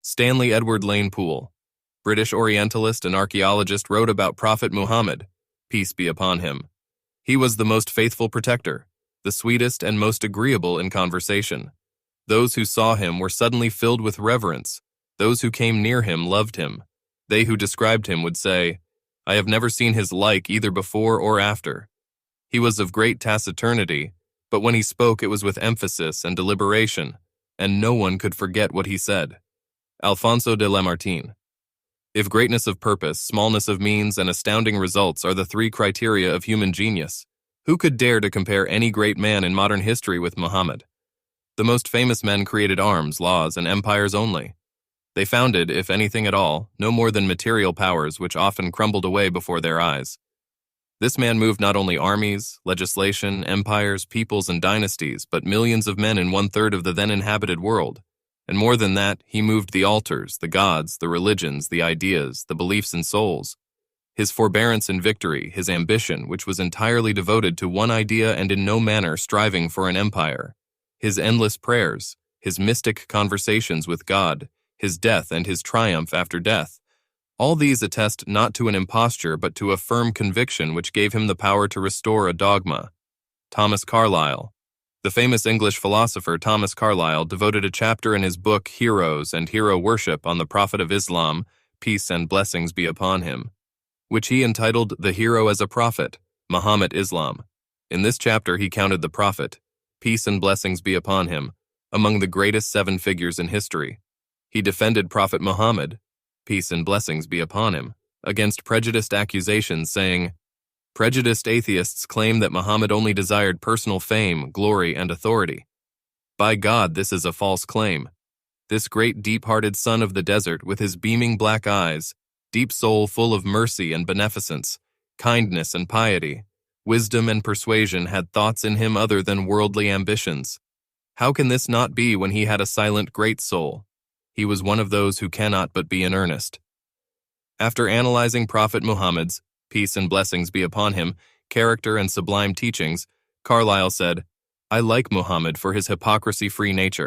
Stanley Edward Lane Poole, British Orientalist and archaeologist, wrote about Prophet Muhammad, peace be upon him. He was the most faithful protector, the sweetest and most agreeable in conversation. Those who saw him were suddenly filled with reverence. Those who came near him loved him. They who described him would say, "I have never seen his like either before or after." He was of great taciturnity, but when he spoke it was with emphasis and deliberation, and no one could forget what he said. Alfonso de Lamartine. If greatness of purpose, smallness of means, and astounding results are the three criteria of human genius, who could dare to compare any great man in modern history with Muhammad? The most famous men created arms, laws, and empires only. They founded, if anything at all, no more than material powers which often crumbled away before their eyes. This man moved not only armies, legislation, empires, peoples, and dynasties, but millions of men in 1/3 of the then inhabited world. And more than that, he moved the altars, the gods, the religions, the ideas, the beliefs and souls. His forbearance and victory, his ambition, which was entirely devoted to one idea and in no manner striving for an empire, his endless prayers, his mystic conversations with God, his death and his triumph after death, all these attest not to an imposture but to a firm conviction which gave him the power to restore a dogma. Thomas Carlyle. The famous English philosopher Thomas Carlyle devoted a chapter in his book Heroes and Hero Worship on the Prophet of Islam, peace and blessings be upon him, which he entitled The Hero as a Prophet, Muhammad Islam. In this chapter he counted the Prophet, peace and blessings be upon him, among the greatest 7 figures in history. He defended Prophet Muhammad, peace and blessings be upon him, against prejudiced accusations, saying, "Prejudiced atheists claim that Muhammad only desired personal fame, glory, and authority. By God, this is a false claim. This great deep-hearted son of the desert, with his beaming black eyes, deep soul full of mercy and beneficence, kindness and piety, wisdom and persuasion, had thoughts in him other than worldly ambitions. How can this not be when he had a silent great soul? He was one of those who cannot but be in earnest." After analyzing Prophet Muhammad's, peace and blessings be upon him, character and sublime teachings, Carlyle said, "I like Muhammad for his hypocrisy-free nature.